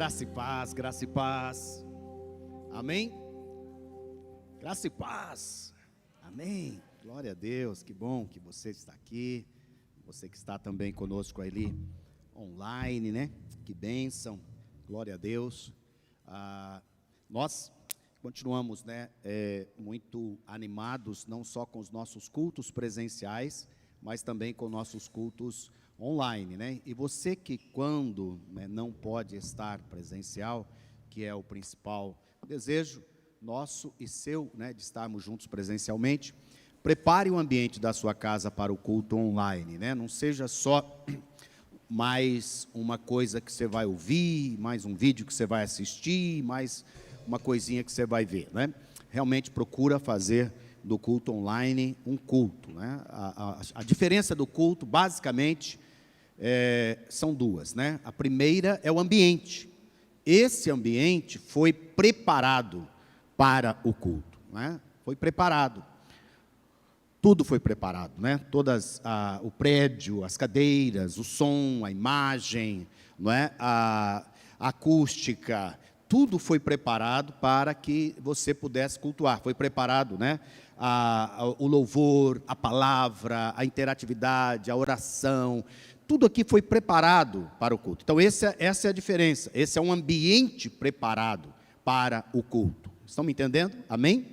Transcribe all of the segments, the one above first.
Graça e paz, graça e paz. Amém? Graça e paz. Amém. Glória a Deus, que bom que você está aqui. Você que está também conosco ali online, né? Que bênção. Glória a Deus. Nós continuamos, né? Muito animados, não só com os nossos cultos presenciais, mas também com nossos cultos online, né? E você que quando, né, não pode estar presencial, que é o principal desejo nosso e seu, né, de estarmos juntos presencialmente, prepare o ambiente da sua casa para o culto online, né? Não seja só mais uma coisa que você vai ouvir, mais um vídeo que você vai assistir, mais uma coisinha que você vai ver, né? Realmente procura fazer do culto online um culto, né? A diferença do culto, basicamente, são duas, né? A primeira é o ambiente. Esse ambiente foi preparado para o culto, né? Foi preparado. Tudo foi preparado, né? O prédio, as cadeiras, o som, a imagem, não é? A acústica, tudo foi preparado para que você pudesse cultuar. Foi preparado, né? O louvor, a palavra, a interatividade, a oração, tudo aqui foi preparado para o culto. Então, essa é a diferença. Esse é um ambiente preparado para o culto. Estão me entendendo? Amém?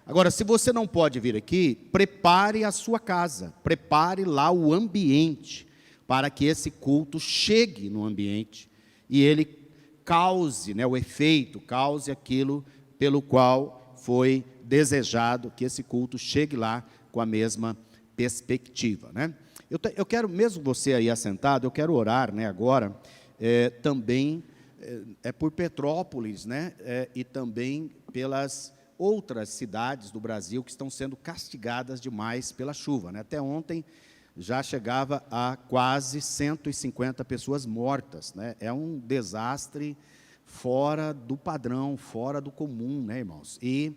Agora, se você não pode vir aqui, prepare a sua casa, prepare lá o ambiente, para que esse culto chegue no ambiente e ele cause, né, o efeito, cause aquilo pelo qual foi desejado, que esse culto chegue lá com a mesma perspectiva, né? Eu quero, mesmo você aí assentado, eu quero orar, né, agora, também por Petrópolis, né, e também pelas outras cidades do Brasil que estão sendo castigadas demais pela chuva, né? Até ontem já chegava a quase 150 pessoas mortas, né? É um desastre fora do padrão, fora do comum, né, irmãos? E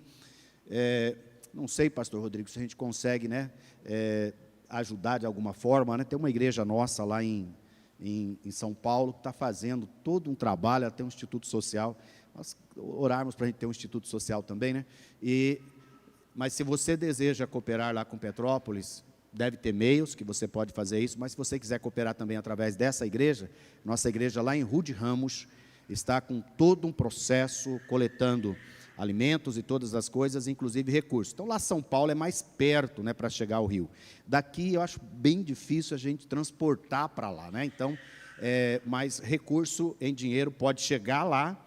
não sei, pastor Rodrigo, se a gente consegue, né, ajudar de alguma forma, né? Tem uma igreja nossa lá em São Paulo que está fazendo todo um trabalho, ela tem um instituto social. Nós orarmos para a gente ter um instituto social também, né? Mas se você deseja cooperar lá com Petrópolis, deve ter meios que você pode fazer isso, mas se você quiser cooperar também através dessa igreja, nossa igreja lá em Rude Ramos está com todo um processo, coletando alimentos e todas as coisas, inclusive recursos. Então, lá São Paulo é mais perto, né, para chegar ao Rio. Daqui, eu acho bem difícil a gente transportar para lá, né? Então, mas recurso em dinheiro pode chegar lá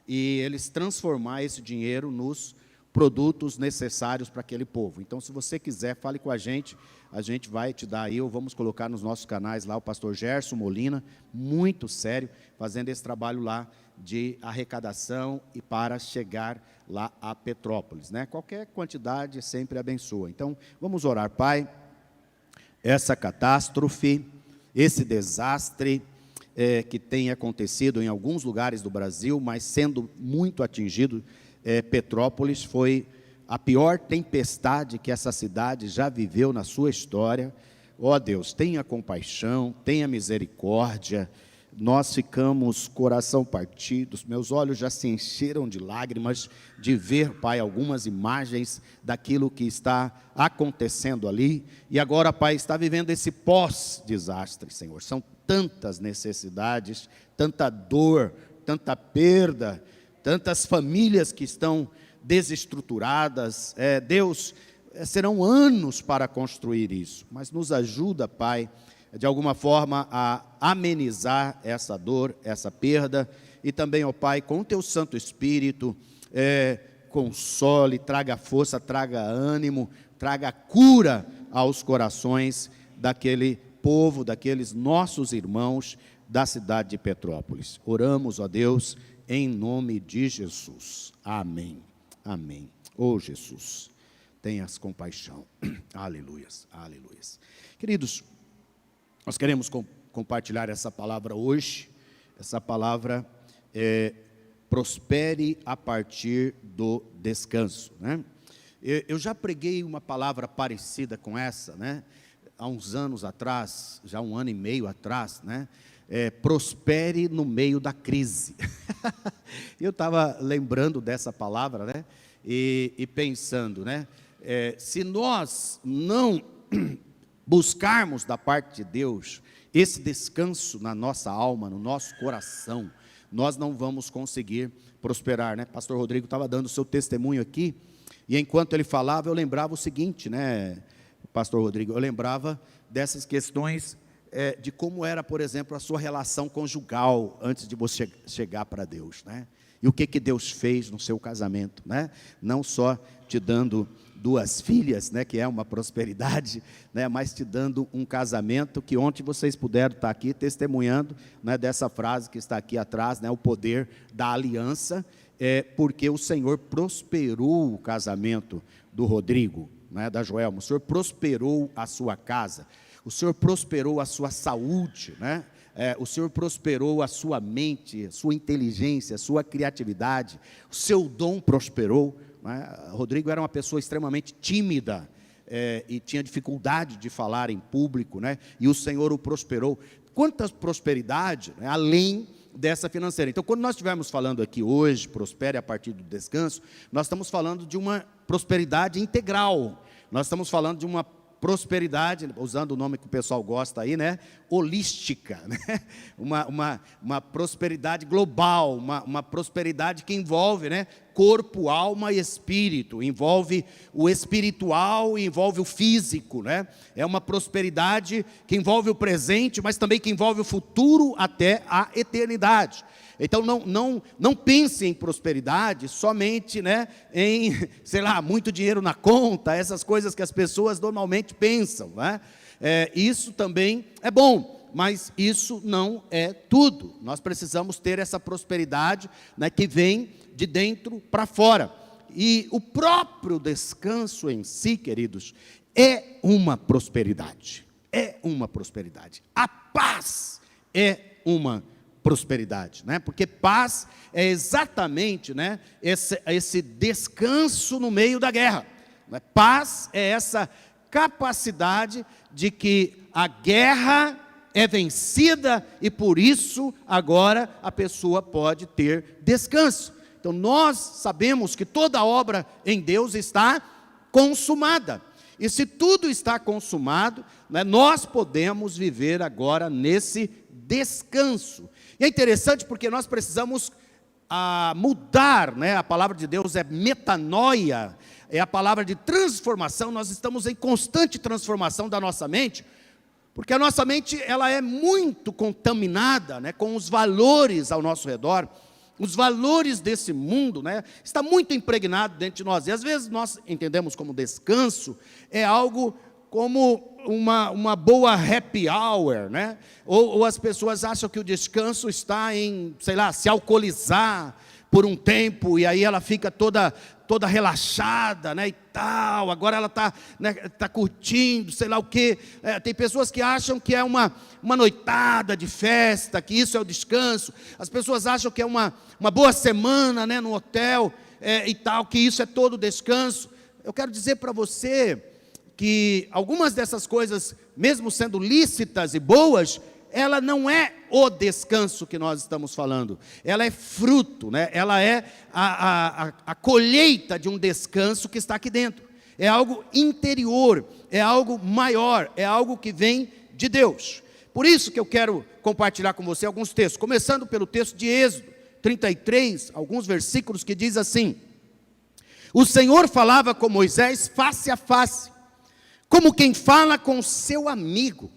e eles transformar esse dinheiro nos produtos necessários para aquele povo. Então, se você quiser, fale com a gente vai te dar aí, ou vamos colocar nos nossos canais lá, o pastor Gerson Molina, muito sério, fazendo esse trabalho lá de arrecadação e para chegar lá a Petrópolis, né? Qualquer quantidade sempre abençoa. Então, vamos orar, Pai, essa catástrofe, esse desastre que tem acontecido em alguns lugares do Brasil, mas sendo muito atingido, Petrópolis foi a pior tempestade que essa cidade já viveu na sua história. Ó Deus, tenha compaixão, tenha misericórdia. Nós ficamos coração partidos, meus olhos já se encheram de lágrimas de ver, Pai, algumas imagens daquilo que está acontecendo ali. E agora, Pai, está vivendo esse pós-desastre, Senhor. São tantas necessidades, tanta dor, tanta perda, tantas famílias que estão desestruturadas. Deus, serão anos para construir isso, mas nos ajuda, Pai, de alguma forma a amenizar essa dor, essa perda, e também, ó Pai, com o Teu Santo Espírito, console, traga força, traga ânimo, traga cura aos corações daquele povo, daqueles nossos irmãos da cidade de Petrópolis. Oramos, ó Deus, em nome de Jesus. Amém. Amém. Ó Jesus, tenhas compaixão. Aleluias, aleluias. Queridos, nós queremos compartilhar essa palavra hoje. Essa palavra prospere a partir do descanso, né? Eu já preguei uma palavra parecida com essa, né? há uns anos atrás, já 1 ano e meio atrás, né? Prospere no meio da crise. Eu estava lembrando dessa palavra, né? E pensando, né? Se nós não buscarmos da parte de Deus esse descanso na nossa alma, no nosso coração, nós não vamos conseguir prosperar, né? Pastor Rodrigo estava dando o seu testemunho aqui, e enquanto ele falava, eu lembrava o seguinte, né, Pastor Rodrigo? Eu lembrava dessas questões de como era, por exemplo, a sua relação conjugal antes de você chegar para Deus, né? E o que Deus fez no seu casamento, né? Não só te dando 2 filhas, né, que é uma prosperidade, né, mas te dando um casamento que ontem vocês puderam estar aqui testemunhando, né, dessa frase que está aqui atrás, né, o poder da aliança, porque o Senhor prosperou o casamento do Rodrigo, né, da Joelma. O Senhor prosperou a sua casa, o Senhor prosperou a sua saúde, né? O Senhor prosperou a sua mente, a sua inteligência, a sua criatividade, o seu dom prosperou, né? Rodrigo era uma pessoa extremamente tímida, e tinha dificuldade de falar em público, né? E o Senhor o prosperou. Quanta prosperidade, né? Além dessa financeira. Então, quando nós estivermos falando aqui hoje, prospere a partir do descanso, nós estamos falando de uma prosperidade integral, nós estamos falando de uma prosperidade, usando o nome que o pessoal gosta aí, né? Holística, né? Uma prosperidade global, uma prosperidade que envolve, né? Corpo, alma e espírito, envolve o espiritual e envolve o físico, né? É uma prosperidade que envolve o presente, mas também que envolve o futuro até a eternidade. Então não pense em prosperidade somente, né, em, sei lá, muito dinheiro na conta, essas coisas que as pessoas normalmente pensam, né? Isso também é bom, mas isso não é tudo. Nós precisamos ter essa prosperidade, né, que vem de dentro para fora. E o próprio descanso em si, queridos, é uma prosperidade. É uma prosperidade. A paz é uma prosperidade, né? Porque paz é exatamente, né, esse descanso no meio da guerra, né? Paz é essa capacidade de que a guerra é vencida e por isso agora a pessoa pode ter descanso. Então nós sabemos que toda obra em Deus está consumada, e se tudo está consumado, né, nós podemos viver agora nesse descanso. E é interessante porque nós precisamos mudar, né? A palavra de Deus é metanoia, é a palavra de transformação. Nós estamos em constante transformação da nossa mente, porque a nossa mente ela é muito contaminada, né, com os valores ao nosso redor, os valores desse mundo, né, está muito impregnado dentro de nós. E às vezes nós entendemos como descanso é algo como uma boa happy hour, né? Ou as pessoas acham que o descanso está em, sei lá, se alcoolizar por um tempo, e aí ela fica toda relaxada, né, e tal, agora ela está, né, tá curtindo, sei lá o quê. Tem pessoas que acham que é uma noitada de festa, que isso é o descanso. As pessoas acham que é uma boa semana, né, no hotel, e tal, que isso é todo descanso. Eu quero dizer para você que algumas dessas coisas, mesmo sendo lícitas e boas, ela não é o descanso que nós estamos falando, ela é fruto, né? Ela é a colheita de um descanso que está aqui dentro, é algo interior, é algo maior, é algo que vem de Deus. Por isso que eu quero compartilhar com você alguns textos, começando pelo texto de Êxodo 33, alguns versículos que diz assim: o Senhor falava com Moisés face a face, como quem fala com seu amigo.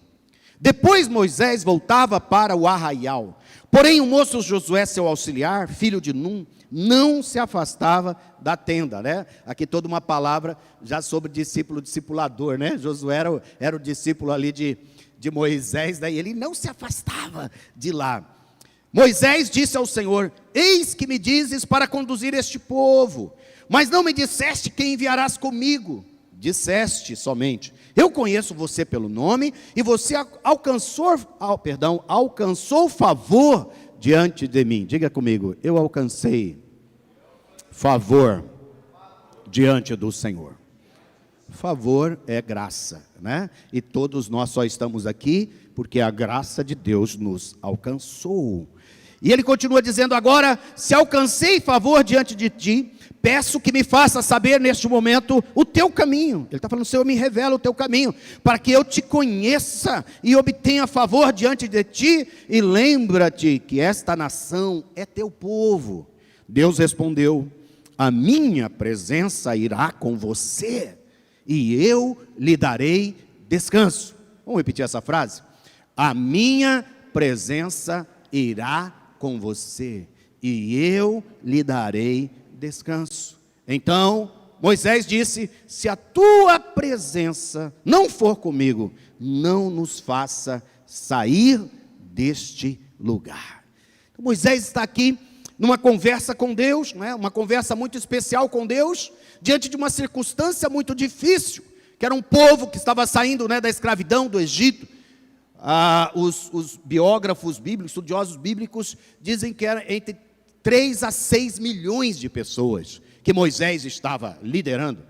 Depois Moisés voltava para o arraial. Porém o moço Josué, seu auxiliar, filho de Num, não se afastava da tenda, né? Aqui toda uma palavra já sobre discípulo, discipulador, né? Josué era o discípulo ali de Moisés, daí ele não se afastava de lá. Moisés disse ao Senhor: eis que me dizes para conduzir este povo, mas não me disseste quem enviarás comigo. Disseste somente: eu conheço você pelo nome, e você alcançou favor diante de mim. Diga comigo: eu alcancei favor diante do Senhor. favor é graça, né? E todos nós só estamos aqui porque a graça de Deus nos alcançou. E ele continua dizendo agora: se alcancei favor diante de ti, peço que me faça saber neste momento o teu caminho. Ele está falando: Senhor, me revela o teu caminho, para que eu te conheça e obtenha favor diante de ti, e lembra-te que esta nação é teu povo. Deus respondeu: a minha presença irá com você, e eu lhe darei descanso. Vamos repetir essa frase? A minha presença irá com você, e eu lhe darei descanso. Então Moisés disse: se a tua presença não for comigo, não nos faça sair deste lugar. Então, Moisés está aqui numa conversa com Deus, né? Uma conversa muito especial com Deus, diante de uma circunstância muito difícil, que era um povo que estava saindo, né, da escravidão do Egito. Os biógrafos bíblicos, estudiosos bíblicos, dizem que era entre 3 a 6 milhões de pessoas que Moisés estava liderando.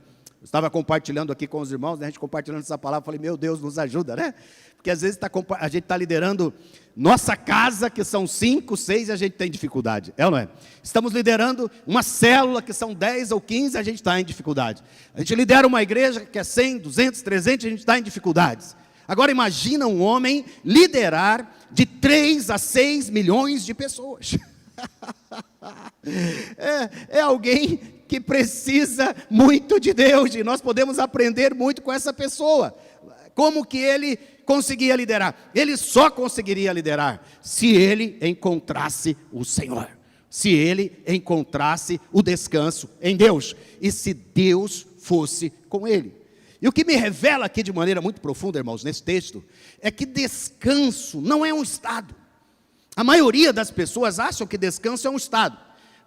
Eu estava compartilhando aqui com os irmãos, né, a gente compartilhando essa palavra, falei: meu Deus, nos ajuda, né? Porque às vezes a gente está liderando nossa casa, que são 5, 6, e a gente tem dificuldade, é ou não é? Estamos liderando uma célula, que são 10 ou 15, a gente está em dificuldade. A gente lidera uma igreja que é 100, 200, 300, a gente está em dificuldades. Agora imagina um homem liderar de 3 a 6 milhões de pessoas. É alguém que precisa muito de Deus, e nós podemos aprender muito com essa pessoa. Como que ele conseguia liderar? Ele só conseguiria liderar se ele encontrasse o Senhor, se ele encontrasse o descanso em Deus, e se Deus fosse com ele. E o que me revela aqui de maneira muito profunda, irmãos, nesse texto, é que descanso não é um estado. A maioria das pessoas acham que descanso é um estado.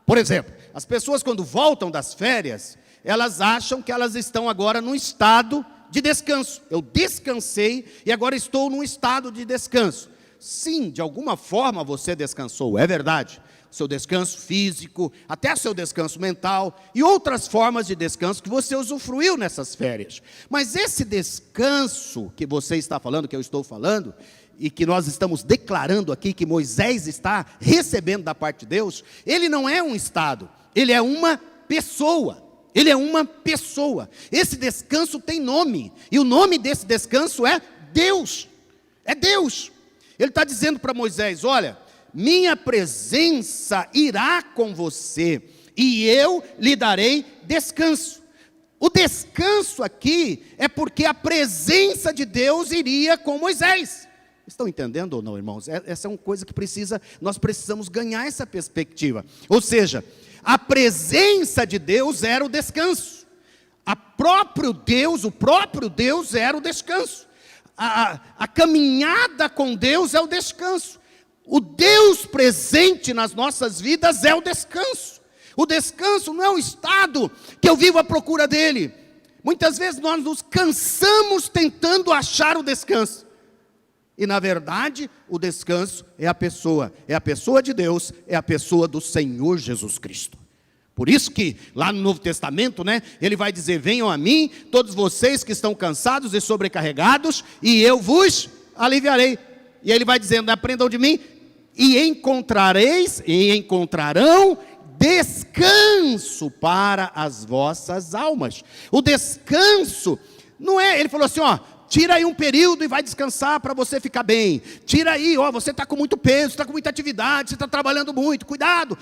Por exemplo, as pessoas quando voltam das férias, elas acham que elas estão agora num estado de descanso. Eu descansei e agora estou num estado de descanso. Sim, de alguma forma você descansou, é verdade. Seu descanso físico, até seu descanso mental e outras formas de descanso que você usufruiu nessas férias. Mas esse descanso que você está falando, que eu estou falando, e que nós estamos declarando aqui, que Moisés está recebendo da parte de Deus, ele não é um estado, ele é uma pessoa. Ele é uma pessoa. Esse descanso tem nome, e o nome desse descanso é Deus. É Deus. Ele está dizendo para Moisés: olha, minha presença irá com você, e eu lhe darei descanso. O descanso aqui é porque a presença de Deus iria com Moisés. Estão entendendo ou não, irmãos? Essa é uma coisa que nós precisamos ganhar essa perspectiva. Ou seja, a presença de Deus era o descanso. O próprio Deus era o descanso. A caminhada com Deus é o descanso. O Deus presente nas nossas vidas é o descanso. O descanso não é um estado que eu vivo à procura dele. Muitas vezes nós nos cansamos tentando achar o descanso. E na verdade, o descanso é a pessoa de Deus, é a pessoa do Senhor Jesus Cristo. Por isso que lá no Novo Testamento, né, ele vai dizer: venham a mim, todos vocês que estão cansados e sobrecarregados, e eu vos aliviarei. E ele vai dizendo: aprendam de mim, e encontrarão descanso para as vossas almas. O descanso não é, ele falou assim: ó, tira aí um período e vai descansar para você ficar bem. Tira aí, ó, você está com muito peso, está com muita atividade, você está trabalhando muito, cuidado.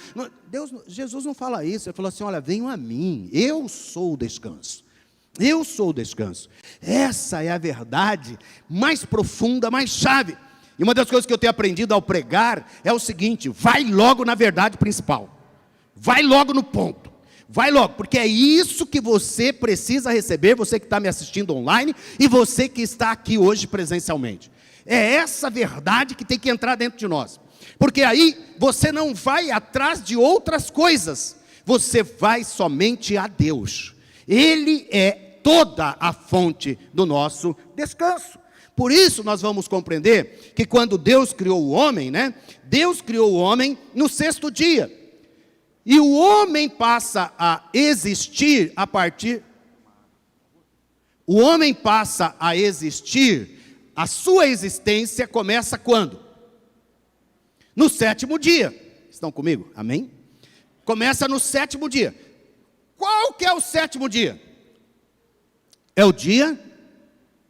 Jesus não fala isso, ele falou assim: olha, venham a mim, eu sou o descanso. Eu sou o descanso. Essa é a verdade mais profunda, mais chave. E uma das coisas que eu tenho aprendido ao pregar é o seguinte: vai logo na verdade principal. Vai logo no ponto. Vai logo, porque é isso que você precisa receber, você que está me assistindo online e você que está aqui hoje presencialmente. É essa verdade que tem que entrar dentro de nós. Porque aí você não vai atrás de outras coisas, você vai somente a Deus. Ele é toda a fonte do nosso descanso. Por isso nós vamos compreender que quando Deus criou o homem, né? Deus criou o homem no 6º dia. E o homem passa a existir a partir... O homem passa a existir, a sua existência começa quando? No 7º dia. Estão comigo? Amém? Começa no 7º dia. Qual que é o 7º dia? É o dia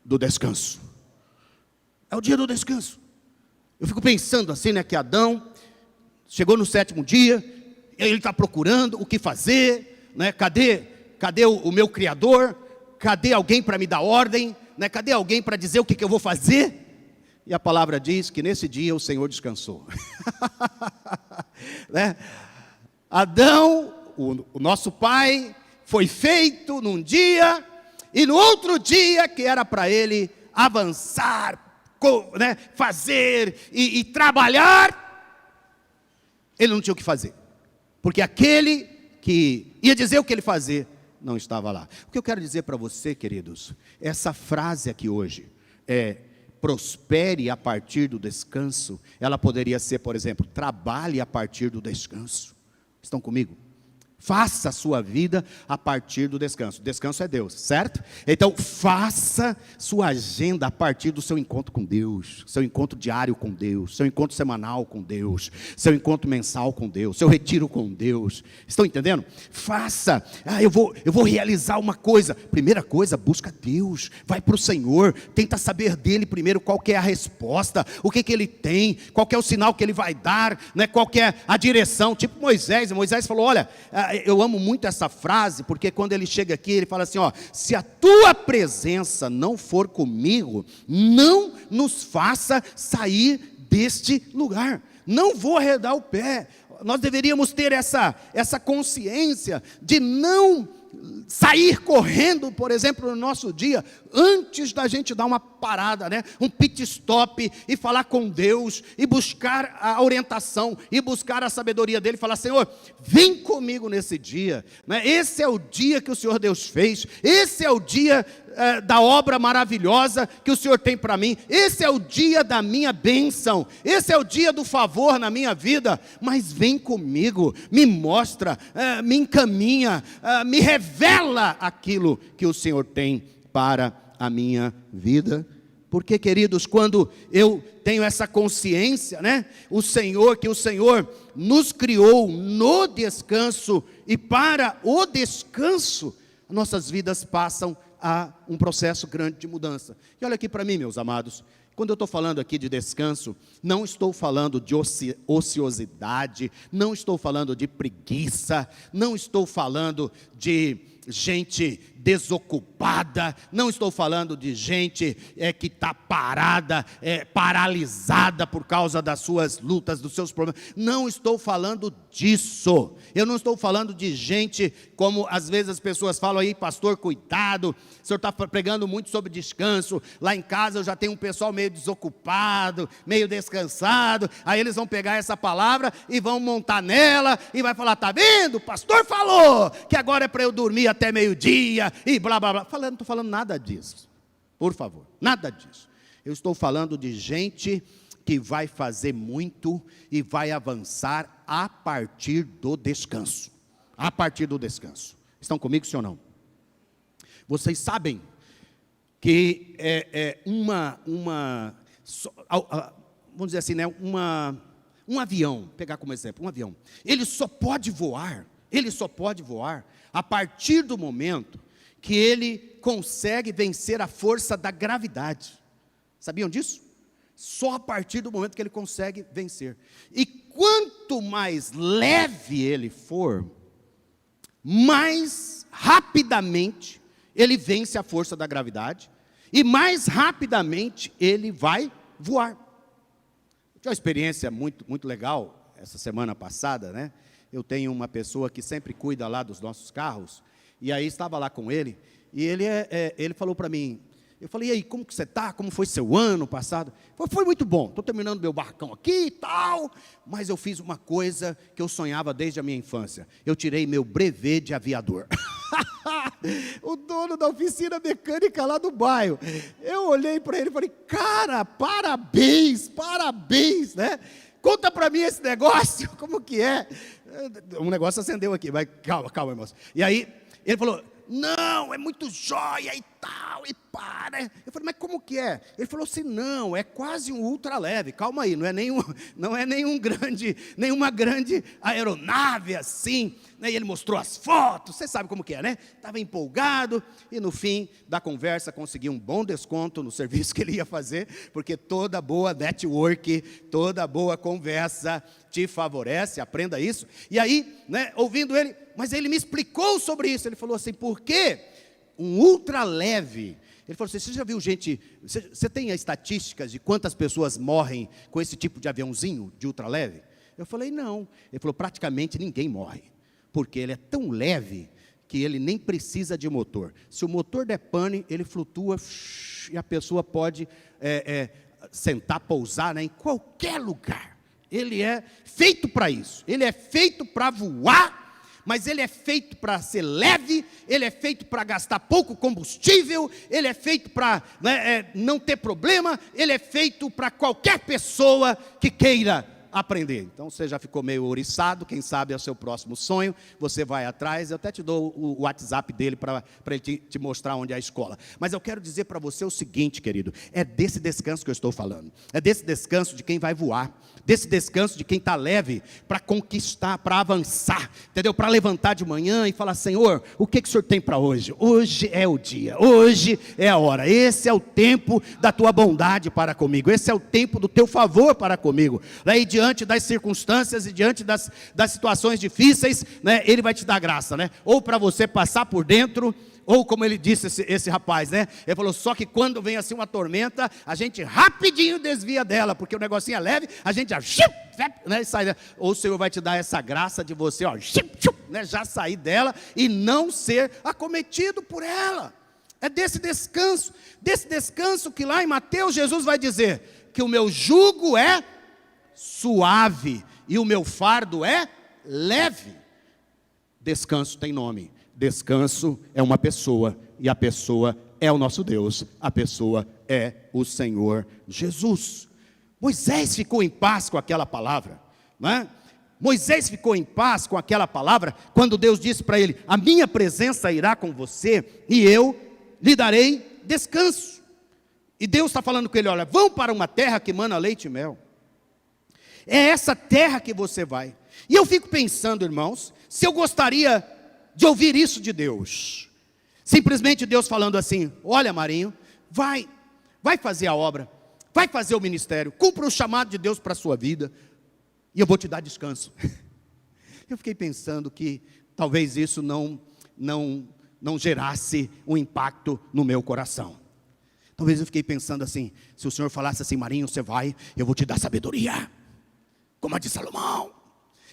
do descanso. É o dia do descanso. Eu fico pensando assim, né, que Adão chegou no 7º dia, e ele está procurando o que fazer, né? Cadê o meu Criador? Cadê alguém para me dar ordem? Né? Cadê alguém para dizer o que eu vou fazer? E a palavra diz que nesse dia o Senhor descansou. Né? Adão, o nosso pai, foi feito num dia, e no outro dia que era para ele avançar, né, fazer e trabalhar, ele não tinha o que fazer, porque aquele que ia dizer o que ele fazer, não estava lá. O que eu quero dizer para você, queridos, essa frase aqui hoje, prospere a partir do descanso, ela poderia ser, por exemplo, trabalhe a partir do descanso. Estão comigo? Faça a sua vida a partir do descanso. Descanso é Deus, certo? Então, faça sua agenda a partir do seu encontro com Deus, seu encontro diário com Deus, seu encontro semanal com Deus, seu encontro mensal com Deus, seu retiro com Deus. Estão entendendo? Faça. Eu vou realizar uma coisa. Primeira coisa, busca Deus. Vai para o Senhor. Tenta saber dele primeiro qual que é a resposta, o que ele tem, qual que é o sinal que ele vai dar, né? Qual que é a direção. Tipo Moisés. Moisés falou, olha... Eu amo muito essa frase, porque quando ele chega aqui, ele fala assim, se a tua presença não for comigo, não nos faça sair deste lugar, não vou arredar o pé. Nós deveríamos ter essa consciência de não sair correndo, por exemplo, no nosso dia, antes da gente dar uma parada, né? Um pit stop, e falar com Deus, e buscar a orientação, e buscar a sabedoria dele, falar, Senhor, vem comigo nesse dia, né? Esse é o dia que o Senhor Deus fez, esse é o dia da obra maravilhosa que o Senhor tem para mim, esse é o dia da minha bênção, esse é o dia do favor na minha vida, mas vem comigo, me mostra, me encaminha, me revela aquilo que o Senhor tem para a minha vida. Porque, queridos, quando eu tenho essa consciência, né, que o Senhor nos criou no descanso, e para o descanso, nossas vidas passam a um processo grande de mudança. E olha aqui para mim, meus amados, quando eu estou falando aqui de descanso, não estou falando de ociosidade, não estou falando de preguiça, não estou falando de gente desocupada, não estou falando de gente que está parada, paralisada por causa das suas lutas, dos seus problemas, não estou falando disso. Eu não estou falando de gente, como às vezes as pessoas falam aí, pastor, cuidado, o senhor está pregando muito sobre descanso, lá em casa eu já tenho um pessoal meio desocupado, meio descansado, aí eles vão pegar essa palavra e vão montar nela, e vai falar, tá vendo, o pastor falou, que agora é para eu dormir até meio-dia, e blá blá blá. Não estou falando nada disso, por favor, nada disso. Eu estou falando de gente que vai fazer muito e vai avançar a partir do descanso. A partir do descanso. Estão comigo, sim ou não? Vocês sabem que vamos dizer assim, né, um avião, pegar como exemplo, um avião, ele só pode voar a partir do momento que ele consegue vencer a força da gravidade. Sabiam disso? Só a partir do momento que ele consegue vencer. E quanto mais leve ele for, mais rapidamente ele vence a força da gravidade, e mais rapidamente ele vai voar. Eu tive uma experiência muito, muito legal essa semana passada, né? Eu tenho uma pessoa que sempre cuida lá dos nossos carros, e aí estava lá com ele, e ele falou para mim, eu falei, e aí, como que você está? Como foi seu ano passado? Foi muito bom, estou terminando meu barracão aqui e tal, mas eu fiz uma coisa que eu sonhava desde a minha infância, eu tirei meu brevet de aviador. O dono da oficina mecânica lá do bairro, eu olhei para ele e falei, cara, parabéns, né? Conta para mim esse negócio, como que é? Um negócio acendeu aqui, vai, calma, irmãos. E aí, ele falou, não, é muito joia e tal, e pá, né? Eu falei, mas como que é? Ele falou assim, não, é quase um ultra leve, calma aí, não é nenhuma grande aeronave assim, né? E ele mostrou as fotos, você sabe como que é, né? Estava empolgado, e no fim da conversa consegui um bom desconto no serviço que ele ia fazer, porque toda boa network, toda boa conversa te favorece, aprenda isso. E aí, né, ouvindo ele, mas ele me explicou sobre isso, ele falou assim, por quê? Um ultra leve. Ele falou assim, você já viu gente, você tem estatísticas de quantas pessoas morrem com esse tipo de aviãozinho de ultra leve? Eu falei, não. Ele falou, praticamente ninguém morre, porque ele é tão leve que ele nem precisa de motor. Se o motor der pane, ele flutua e a pessoa pode sentar, pousar, né, em qualquer lugar. Ele é feito para isso, ele é feito para voar, mas ele é feito para ser leve, ele é feito para gastar pouco combustível, ele é feito para não ter problema, ele é feito para qualquer pessoa que queira aprender. Então você já ficou meio ouriçado, quem sabe é o seu próximo sonho, você vai atrás, eu até te dou o WhatsApp dele para ele te mostrar onde é a escola. Mas eu quero dizer para você o seguinte, querido, é desse descanso que eu estou falando, é desse descanso de quem vai voar, desse descanso de quem está leve para conquistar, para avançar, entendeu? Para levantar de manhã e falar, Senhor, o que o Senhor tem para hoje? Hoje é o dia, hoje é a hora, esse é o tempo da tua bondade para comigo, esse é o tempo do teu favor para comigo, e diante das circunstâncias e diante das situações difíceis, né, ele vai te dar graça, né? Ou para você passar por dentro, ou como ele disse, esse rapaz, né? Ele falou, só que quando vem assim uma tormenta, a gente rapidinho desvia dela, porque o negocinho é leve, a gente já, né, sai, né? Ou o Senhor vai te dar essa graça de você, ó, né, já sair dela e não ser acometido por ela. É desse descanso que lá em Mateus, Jesus vai dizer, que o meu jugo é suave e o meu fardo é leve. Descanso tem nome, descanso é uma pessoa, e a pessoa é o nosso Deus, a pessoa é o Senhor Jesus. Moisés ficou em paz com aquela palavra, não é? Moisés ficou em paz com aquela palavra, quando Deus disse para ele, a minha presença irá com você, e eu lhe darei descanso. E Deus está falando com ele, olha, vão para uma terra que mana leite e mel. É essa terra que você vai. E eu fico pensando, irmãos, se eu gostaria de ouvir isso de Deus. Simplesmente Deus falando assim, olha Marinho, vai fazer a obra, vai fazer o ministério, cumpra o chamado de Deus para a sua vida, e eu vou te dar descanso. Eu fiquei pensando que talvez isso não gerasse um impacto no meu coração. Talvez eu fiquei pensando assim, se o Senhor falasse assim, Marinho, você vai, eu vou te dar sabedoria, como a de Salomão,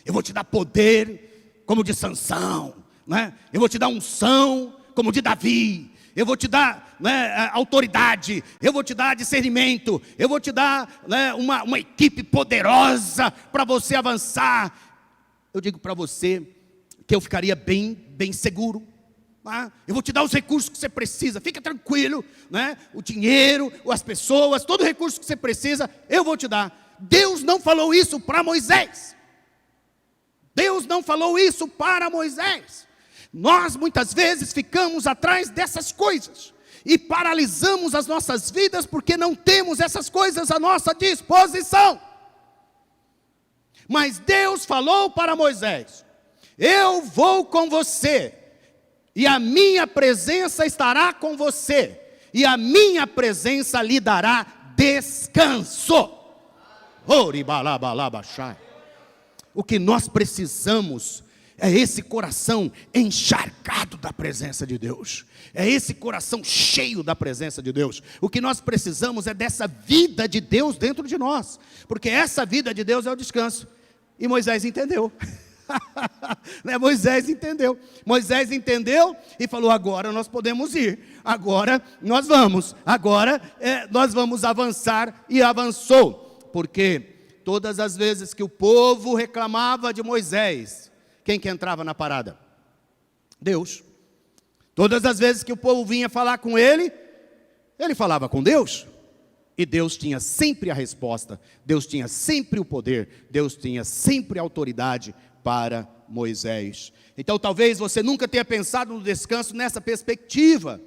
eu vou te dar poder, como de Sansão, né? Eu vou te dar unção, como de Davi, eu vou te dar, né, autoridade, eu vou te dar discernimento, eu vou te dar, né, uma equipe poderosa para você avançar. Eu digo para você que eu ficaria bem seguro. Eu vou te dar os recursos que você precisa, fica tranquilo, né? O dinheiro, as pessoas, todo o recurso que você precisa, eu vou te dar. Deus não falou isso para Moisés. Deus não falou isso para Moisés. Nós muitas vezes ficamos atrás dessas coisas e paralisamos as nossas vidas porque não temos essas coisas à nossa disposição. Mas Deus falou para Moisés, eu vou com você, e a minha presença estará com você, e a minha presença lhe dará descanso. O que nós precisamos é esse coração encharcado da presença de Deus, é esse coração cheio da presença de Deus. O que nós precisamos é dessa vida de Deus dentro de nós, porque essa vida de Deus é o descanso. E Moisés entendeu. Moisés entendeu e falou, agora nós podemos ir, agora nós vamos avançar, e avançou. Porque todas as vezes que o povo reclamava de Moisés, quem que entrava na parada? Deus. Todas as vezes que o povo vinha falar com ele falava com Deus. E Deus tinha sempre a resposta, Deus tinha sempre o poder, Deus tinha sempre a autoridade para Moisés. Então talvez você nunca tenha pensado no descanso nessa perspectiva.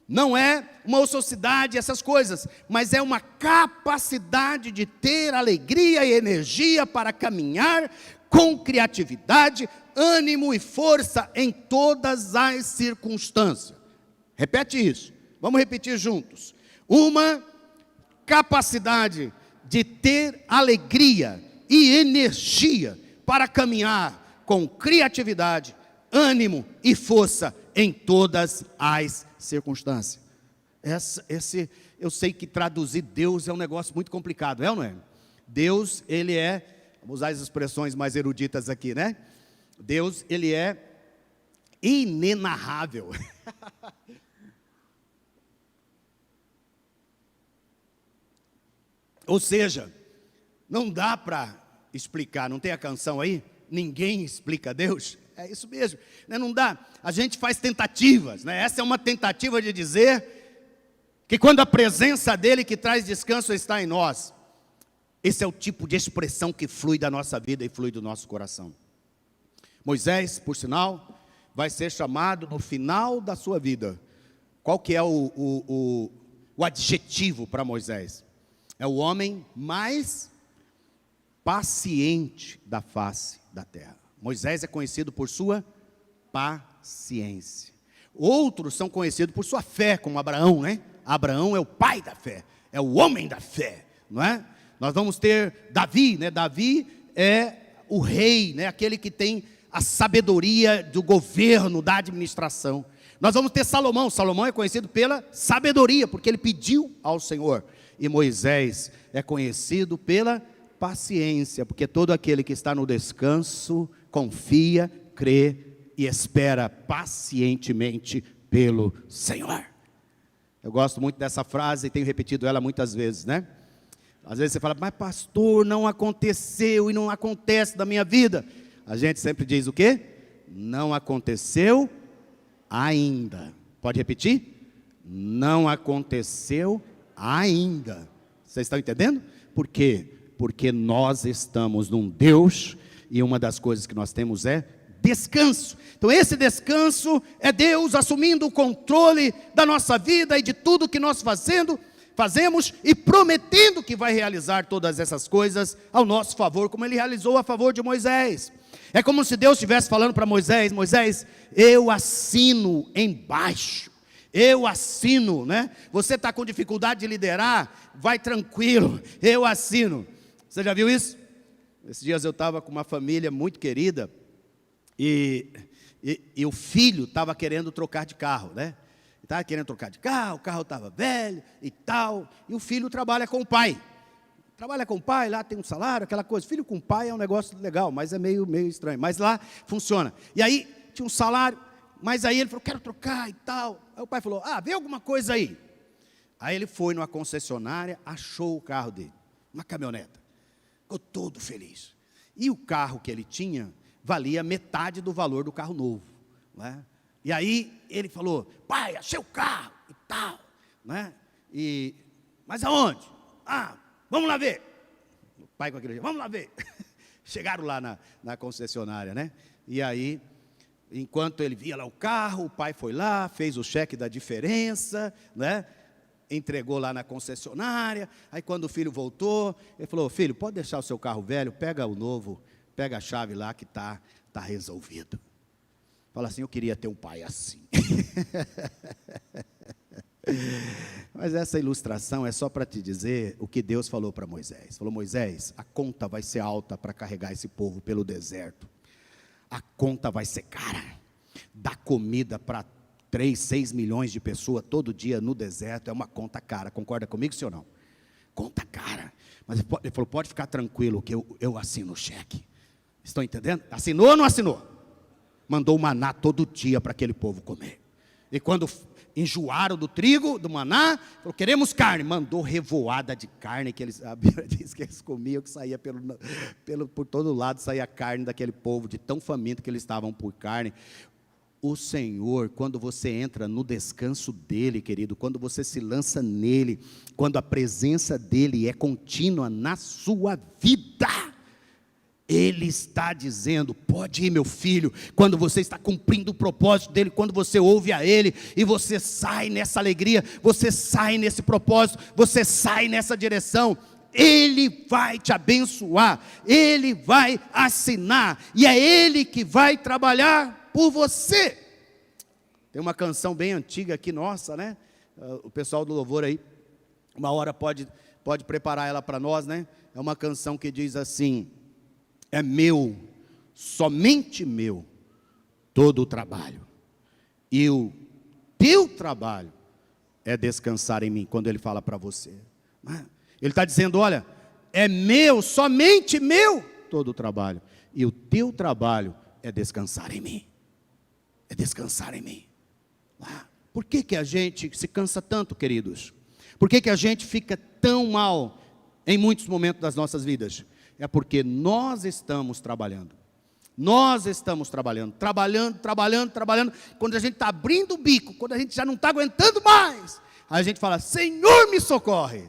Não é uma ociosidade, essas coisas, mas é uma capacidade de ter alegria e energia para caminhar com criatividade, ânimo e força em todas as circunstâncias. Repete isso, vamos repetir juntos. Uma capacidade de ter alegria e energia para caminhar com criatividade, ânimo e força em todas as circunstâncias. Eu sei que traduzir Deus é um negócio muito complicado, é ou não é? Deus, ele é, vamos usar as expressões mais eruditas aqui, né? Deus, ele é inenarrável. Ou seja, não dá para explicar, não tem a canção aí? Ninguém explica Deus. É isso mesmo, né? Não dá. A gente faz tentativas, né? Essa é uma tentativa de dizer que quando a presença dele que traz descanso está em nós, esse é o tipo de expressão que flui da nossa vida e flui do nosso coração. Moisés, por sinal, vai ser chamado no final da sua vida. Qual que é o adjetivo para Moisés? É o homem mais paciente da face da terra. Moisés é conhecido por sua paciência. Outros são conhecidos por sua fé, como Abraão, né? Abraão é o pai da fé, é o homem da fé, não é? Nós vamos ter Davi, né? Davi é o rei, né? Aquele que tem a sabedoria do governo, da administração. Nós vamos ter Salomão. Salomão é conhecido pela sabedoria, porque ele pediu ao Senhor. E Moisés é conhecido pela paciência, porque todo aquele que está no descanso confia, crê e espera pacientemente pelo Senhor. Eu gosto muito dessa frase e tenho repetido ela muitas vezes, né? Às vezes você fala, mas pastor, não aconteceu e não acontece na minha vida. A gente sempre diz o quê? Não aconteceu ainda. Pode repetir? Não aconteceu ainda. Vocês estão entendendo? Por quê? Porque nós estamos num Deus e uma das coisas que nós temos é descanso. Então esse descanso é Deus assumindo o controle da nossa vida e de tudo que nós fazemos e prometendo que vai realizar todas essas coisas ao nosso favor, como ele realizou a favor de Moisés. É como se Deus estivesse falando para Moisés, Moisés, eu assino embaixo, eu assino, né? Você está com dificuldade de liderar, vai tranquilo, eu assino. Você já viu isso? Esses dias eu estava com uma família muito querida, e o filho estava querendo trocar de carro, né? Estava querendo trocar de carro, o carro estava velho e tal, e o filho trabalha com o pai. Trabalha com o pai, lá tem um salário, aquela coisa. Filho com pai é um negócio legal, mas é meio estranho. Mas lá funciona. E aí tinha um salário, mas aí ele falou, quero trocar e tal. Aí o pai falou, vê alguma coisa aí. Aí ele foi numa concessionária, achou o carro dele, uma caminhoneta. Ficou todo feliz. E o carro que ele tinha valia metade do valor do carro novo, né? E aí ele falou, pai, achei o carro e tal, né? Mas aonde? Vamos lá ver. O pai com aquele, vamos lá ver. Chegaram lá na concessionária, né? E aí, enquanto ele via lá o carro, o pai foi lá, fez o cheque da diferença, né? Entregou lá na concessionária. Aí quando o filho voltou, ele falou, filho, pode deixar o seu carro velho, pega o novo, pega a chave lá que tá resolvido. Fala assim, eu queria ter um pai assim. Mas essa ilustração é só para te dizer o que Deus falou para Moisés. Falou, Moisés, a conta vai ser alta para carregar esse povo pelo deserto. A conta vai ser cara. Dar comida para 3, 6 milhões de pessoas todo dia no deserto é uma conta cara. Concorda comigo, sim ou não? Conta cara. Mas ele falou, pode ficar tranquilo que eu assino o cheque. Estão entendendo? Assinou ou não assinou? Mandou maná todo dia para aquele povo comer. E quando enjoaram do trigo, do maná, falou, queremos carne. Mandou revoada de carne, que a Bíblia diz que eles comiam, que saía por todo lado, saía carne daquele povo, de tão faminto que eles estavam por carne. O Senhor, quando você entra no descanso dEle, querido, quando você se lança nele, quando a presença dEle é contínua na sua vida, Ele está dizendo: pode ir, meu filho, quando você está cumprindo o propósito dele, quando você ouve a ele, e você sai nessa alegria, você sai nesse propósito, você sai nessa direção, Ele vai te abençoar, Ele vai assinar, e é Ele que vai trabalhar por você. Tem uma canção bem antiga aqui, nossa, né? O pessoal do louvor aí, uma hora pode preparar ela para nós, né? É uma canção que diz assim: é meu, somente meu, todo o trabalho, e o teu trabalho é descansar em mim. Quando ele fala para você, ele está dizendo: olha, é meu, somente meu, todo o trabalho, e o teu trabalho é descansar em mim. É descansar em mim. Por que a gente se cansa tanto, queridos? Por que a gente fica tão mal em muitos momentos das nossas vidas? É porque nós estamos trabalhando. Nós estamos trabalhando. Quando a gente está abrindo o bico, quando a gente já não está aguentando mais, a gente fala: Senhor, me socorre.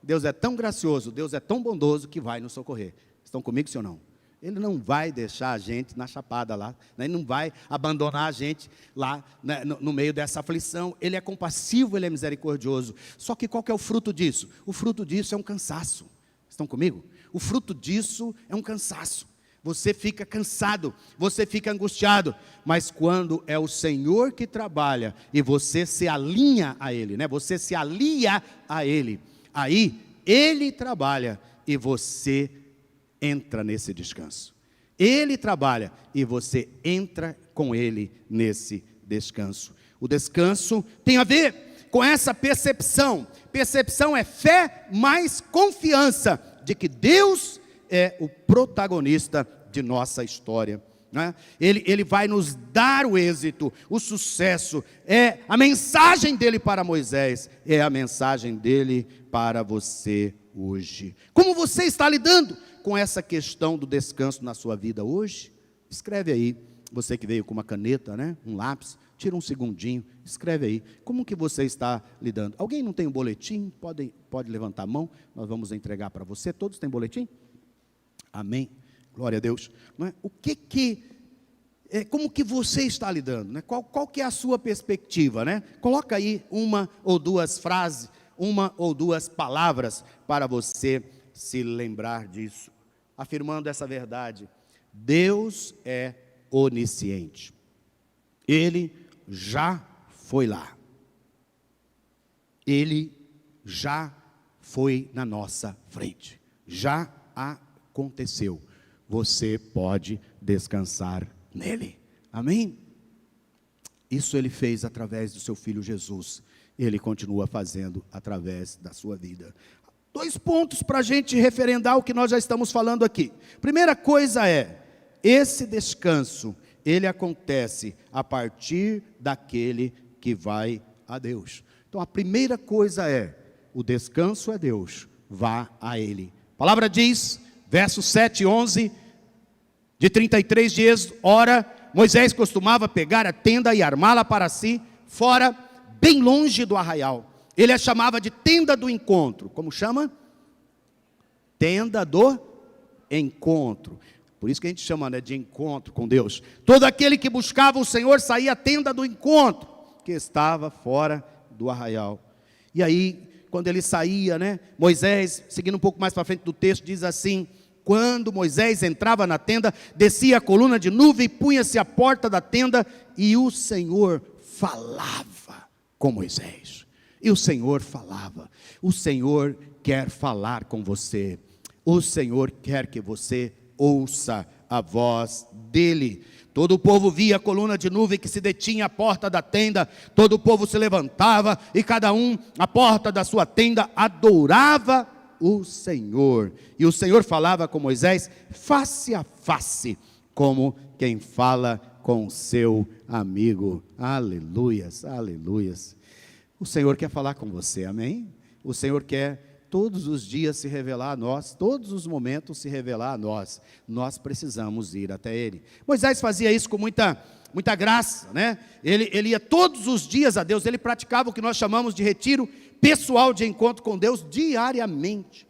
Deus é tão gracioso, Deus é tão bondoso que vai nos socorrer. Estão comigo, sim ou não? Ele não vai deixar a gente na chapada lá, né? Ele não vai abandonar a gente lá, né, no meio dessa aflição. Ele é compassivo, Ele é misericordioso. Só que qual que é o fruto disso? O fruto disso é um cansaço. Estão comigo? O fruto disso é um cansaço. Você fica cansado, você fica angustiado, mas quando é o Senhor que trabalha e você se alinha a Ele, né? Você se alia a Ele, aí Ele trabalha e você entra nesse descanso. Ele trabalha e você entra com Ele nesse descanso. O descanso tem a ver com essa percepção. Percepção é fé mais confiança de que Deus é o protagonista de nossa história, né? Ele vai nos dar o êxito, o sucesso. É a mensagem dele para Moisés, é a mensagem dele para você hoje. Como você está lidando com essa questão do descanso na sua vida hoje? Escreve aí, você que veio com uma caneta, né, um lápis, tira um segundinho, escreve aí, como que você está lidando? Alguém não tem um boletim? Pode levantar a mão, nós vamos entregar para você. Todos têm boletim? Amém, glória a Deus. Não é? Como que você está lidando, né? Qual que é a sua perspectiva, né? Coloca aí uma ou duas frases, uma ou duas palavras para você se lembrar disso, afirmando essa verdade: Deus é onisciente, Ele já foi lá, Ele já foi na nossa frente, já aconteceu, você pode descansar nele, amém? Isso Ele fez através do seu Filho Jesus, Ele continua fazendo através da sua vida. 2 pontos para a gente referendar o que nós já estamos falando aqui. Primeira coisa é, esse descanso, ele acontece a partir daquele que vai a Deus. Então a primeira coisa é, o descanso é Deus, vá a Ele. A palavra diz, versos 7 e 11, de 33 de Êxodo: ora, Moisés costumava pegar a tenda e armá-la para si, fora, bem longe do arraial. Ele a chamava de tenda do encontro. Como chama? Tenda do encontro. Por isso que a gente chama, né, de encontro com Deus. Todo aquele que buscava o Senhor saía à tenda do encontro, que estava fora do arraial. E aí, quando ele saía, né, Moisés, seguindo um pouco mais para frente do texto, diz assim: quando Moisés entrava na tenda, descia a coluna de nuvem e punha-se à porta da tenda, e o Senhor falava com Moisés. E o Senhor falava. O Senhor quer falar com você. O Senhor quer que você ouça a voz dEle. Todo o povo via a coluna de nuvem que se detinha à porta da tenda. Todo o povo se levantava e cada um à porta da sua tenda adorava o Senhor. E o Senhor falava com Moisés face a face, como quem fala com o seu amigo. Aleluias, aleluias. O Senhor quer falar com você, amém? O Senhor quer todos os dias se revelar a nós, todos os momentos se revelar a nós. Nós precisamos ir até Ele. Moisés fazia isso com muita graça, né? Ele ia todos os dias a Deus, ele praticava o que nós chamamos de retiro pessoal de encontro com Deus diariamente.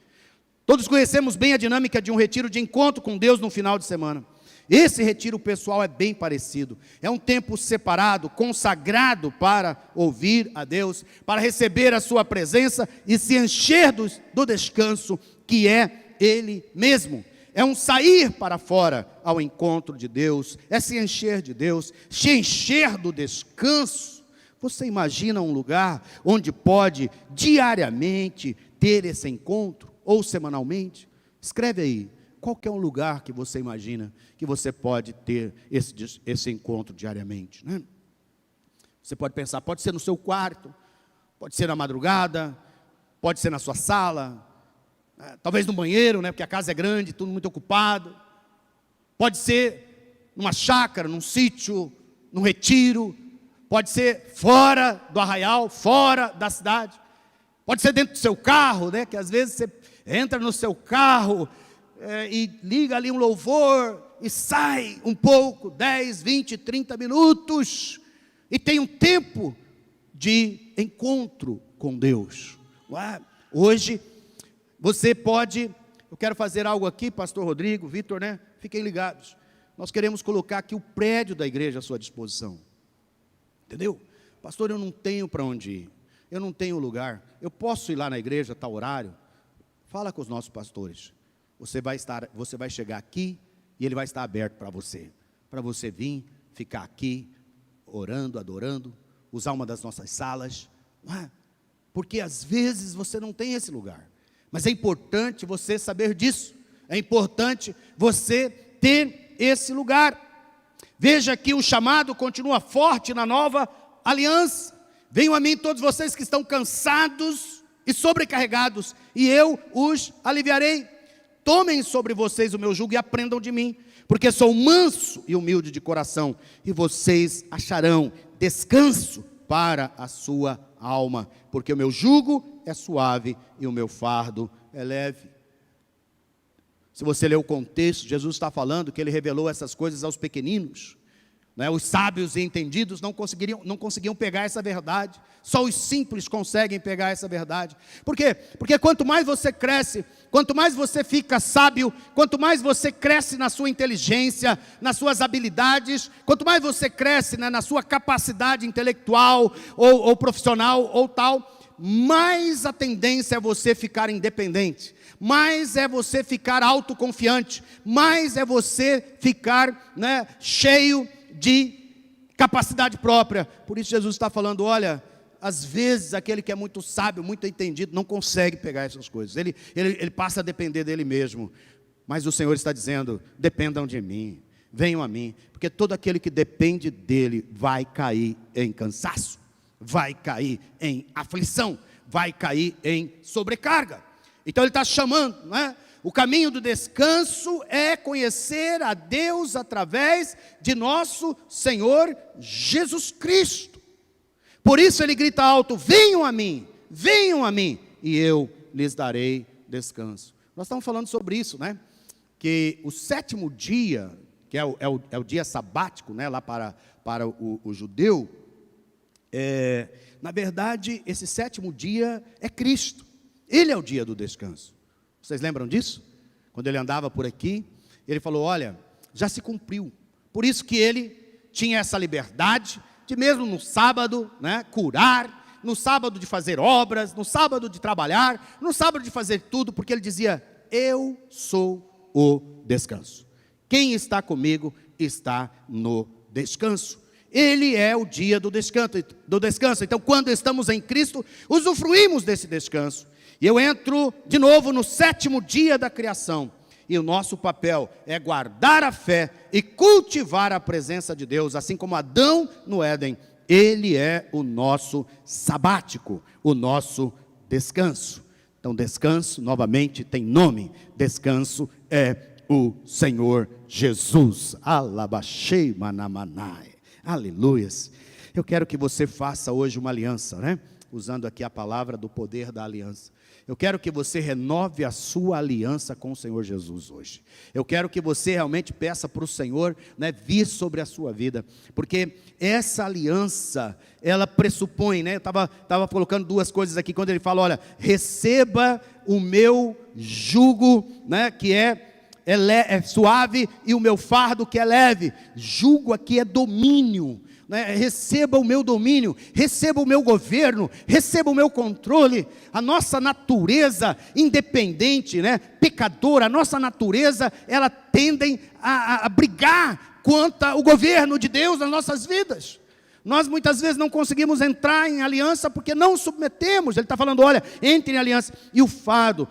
Todos conhecemos bem a dinâmica de um retiro de encontro com Deus no final de semana. Esse retiro pessoal é bem parecido. É um tempo separado, consagrado para ouvir a Deus, para receber a sua presença e se encher do descanso que é Ele mesmo. É um sair para fora ao encontro de Deus, é se encher de Deus, se encher do descanso. Você imagina um lugar onde pode diariamente ter esse encontro, ou semanalmente? Escreve aí, qual que é um lugar que você imagina que você pode ter esse encontro diariamente, né? Você pode pensar, pode ser no seu quarto, pode ser na madrugada, pode ser na sua sala, talvez no banheiro, né, porque a casa é grande, tudo muito ocupado. Pode ser numa chácara, num sítio, num retiro. Pode ser fora do arraial, fora da cidade. Pode ser dentro do seu carro, né, que às vezes você entra no seu carro e liga ali um louvor e sai um pouco, 10, 20, 30 minutos, e tem um tempo de encontro com Deus. Hoje você pode, eu quero fazer algo aqui, pastor Rodrigo, Vitor, né? Fiquem ligados. Nós queremos colocar aqui o prédio da igreja à sua disposição. Entendeu? Pastor, eu não tenho para onde ir. Eu não tenho lugar. Eu posso ir lá na igreja, tal horário? Fala com os nossos pastores. Você vai chegar aqui e ele vai estar aberto para você vir, ficar aqui, orando, adorando, usar uma das nossas salas. Porque às vezes você não tem esse lugar. Mas é importante você saber disso. É importante você ter esse lugar. Veja que o chamado continua forte na nova aliança. Venham a mim todos vocês que estão cansados e sobrecarregados, e eu os aliviarei. Tomem sobre vocês o meu jugo e aprendam de mim, porque sou manso e humilde de coração, e vocês acharão descanso para a sua alma, porque o meu jugo é suave e o meu fardo é leve. Se você ler o contexto, Jesus está falando que ele revelou essas coisas aos pequeninos, né? Os sábios e entendidos não conseguiam pegar essa verdade. Só os simples conseguem pegar essa verdade. Por quê? Porque quanto mais você cresce, quanto mais você fica sábio, quanto mais você cresce na sua inteligência, nas suas habilidades, quanto mais você cresce, né, na sua capacidade intelectual ou profissional ou tal, mais a tendência é você ficar independente, mais é você ficar autoconfiante, mais é você ficar, né, cheio de capacidade própria. Por isso Jesus está falando, olha, às vezes aquele que é muito sábio, muito entendido, não consegue pegar essas coisas, ele passa a depender dele mesmo. Mas o Senhor está dizendo, dependam de mim, venham a mim, porque todo aquele que depende dele vai cair em cansaço, vai cair em aflição, vai cair em sobrecarga. Então ele está chamando, né? O caminho do descanso é conhecer a Deus através de nosso Senhor Jesus Cristo. Por isso ele grita alto, venham a mim, e eu lhes darei descanso. Nós estamos falando sobre isso, né? Que o sétimo dia, que é o dia sabático, né? Lá para o judeu, na verdade, esse sétimo dia é Cristo. Ele é o dia do descanso. Vocês lembram disso? Quando ele andava por aqui, ele falou, olha, já se cumpriu. Por isso que ele tinha essa liberdade de mesmo no sábado, né, curar, no sábado de fazer obras, no sábado de trabalhar, no sábado de fazer tudo, porque ele dizia, eu sou o descanso. Quem está comigo está no descanso. Ele é o dia do descanso. Então, quando estamos em Cristo, usufruímos desse descanso. E eu entro de novo no sétimo dia da criação. E o nosso papel é guardar a fé e cultivar a presença de Deus. Assim como Adão no Éden, ele é o nosso sabático, o nosso descanso. Então descanso, novamente, tem nome. Descanso é o Senhor Jesus. Alabashei manamanai. Aleluias. Eu quero que você faça hoje uma aliança, né? Usando aqui a palavra do poder da aliança. Eu quero que você renove a sua aliança com o Senhor Jesus hoje. Eu quero que você realmente peça para o Senhor, né, vir sobre a sua vida, porque essa aliança, ela pressupõe, né, eu estava colocando duas coisas aqui, quando ele fala, olha, receba o meu jugo, né, que é suave, e o meu fardo que é leve. Jugo aqui é domínio, né? Receba o meu domínio, receba o meu governo, receba o meu controle. A nossa natureza independente, né, pecadora, a nossa natureza, ela tende a brigar contra o governo de Deus nas nossas vidas. Nós muitas vezes não conseguimos entrar em aliança porque não submetemos. Ele está falando, olha, entre em aliança. E o fardo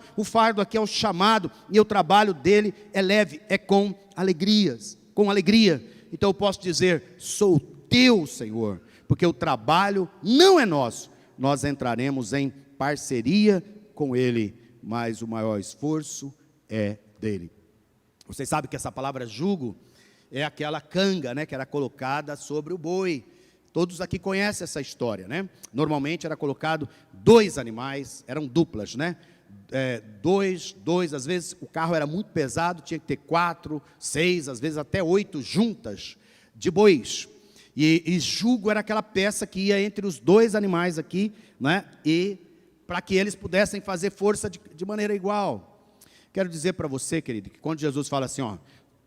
aqui é o chamado, e o trabalho dele é leve, é com alegrias, com alegria. Então eu posso dizer, sou teu, Senhor, porque o trabalho não é nosso, nós entraremos em parceria com ele, mas o maior esforço é dele. Vocês sabem que essa palavra jugo é aquela canga, né, que era colocada sobre o boi. Todos aqui conhecem essa história, né? Normalmente era colocado 2 animais, eram duplas, né? Dois, às vezes o carro era muito pesado, tinha que ter 4, 6, às vezes até 8 juntas de bois. E jugo era aquela peça que ia entre os 2 animais aqui, né? E para que eles pudessem fazer força de maneira igual. Quero dizer para você, querido, que quando Jesus fala assim, ó,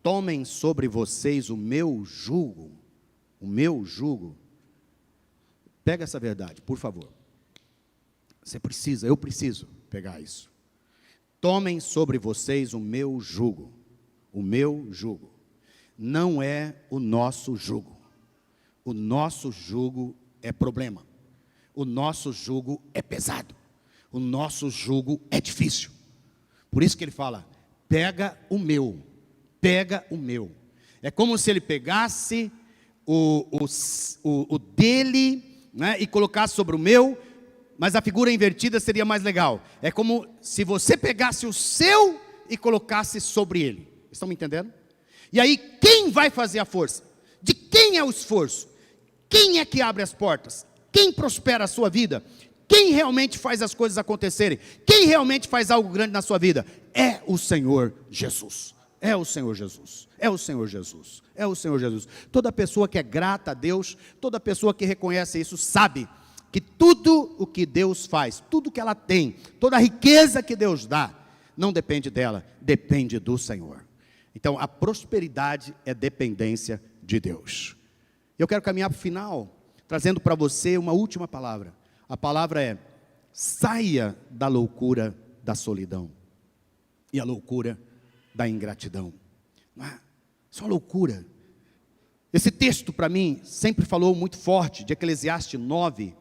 tomem sobre vocês o meu jugo, pega essa verdade, por favor. Eu preciso pegar isso. Tomem sobre vocês o meu jugo. O meu jugo. Não é o nosso jugo. O nosso jugo é problema. O nosso jugo é pesado. O nosso jugo é difícil. Por isso que ele fala, pega o meu. Pega o meu. É como se ele pegasse o dele, né, e colocasse sobre o meu, mas a figura invertida seria mais legal. É como se você pegasse o seu e colocasse sobre ele. Estão me entendendo? E aí, quem vai fazer a força? De quem é o esforço? Quem é que abre as portas? Quem prospera a sua vida? Quem realmente faz as coisas acontecerem? Quem realmente faz algo grande na sua vida? É o Senhor Jesus. É o Senhor Jesus, é o Senhor Jesus, é o Senhor Jesus. Toda pessoa que é grata a Deus, toda pessoa que reconhece isso, sabe que tudo o que Deus faz, tudo que ela tem, toda a riqueza que Deus dá, não depende dela, depende do Senhor. Então a prosperidade é dependência de Deus. Eu quero caminhar para o final, trazendo para você uma última palavra. A palavra é, saia da loucura da solidão e a loucura da ingratidão. Isso é uma loucura. Esse texto para mim sempre falou muito forte, de Eclesiastes 9,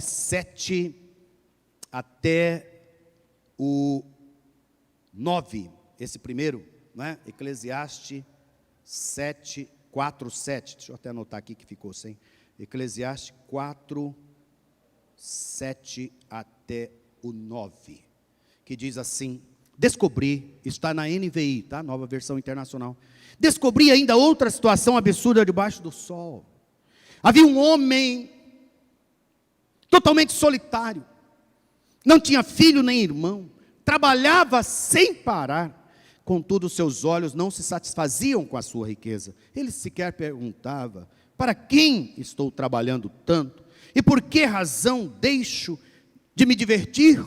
7 até o 9, esse primeiro, né? Eclesiastes 7, 4, 7, deixa eu até anotar aqui que ficou sem, Eclesiastes 4, 7 até o 9, que diz assim, descobri, está na NVI, tá? Nova versão internacional. Descobri ainda outra situação absurda debaixo do sol. Havia um homem totalmente solitário, não tinha filho nem irmão, trabalhava sem parar, contudo seus olhos não se satisfaziam com a sua riqueza. Ele sequer perguntava, para quem estou trabalhando tanto? E por que razão deixo de me divertir?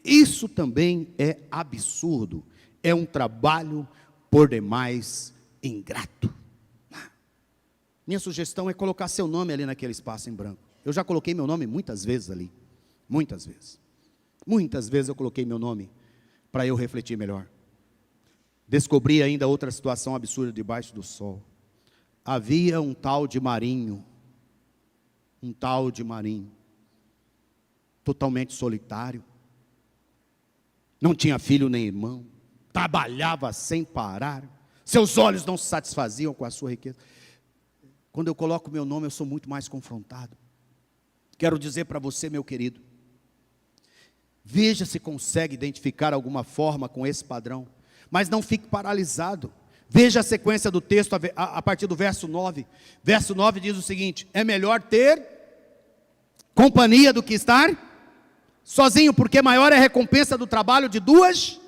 Isso também é absurdo, é um trabalho por demais ingrato. Minha sugestão é colocar seu nome ali naquele espaço em branco. Eu já coloquei meu nome muitas vezes ali, muitas vezes eu coloquei meu nome, para eu refletir melhor. Descobri ainda outra situação absurda debaixo do sol. Havia um tal de Marinho, totalmente solitário, não tinha filho nem irmão, trabalhava sem parar, seus olhos não se satisfaziam com a sua riqueza. Quando eu coloco meu nome, eu sou muito mais confrontado. Quero dizer para você, meu querido, veja se consegue identificar alguma forma com esse padrão, mas não fique paralisado. Veja a sequência do texto a partir do verso 9. Verso 9 diz o seguinte, é melhor ter companhia do que estar Sozinho, porque maior é a recompensa do trabalho de duas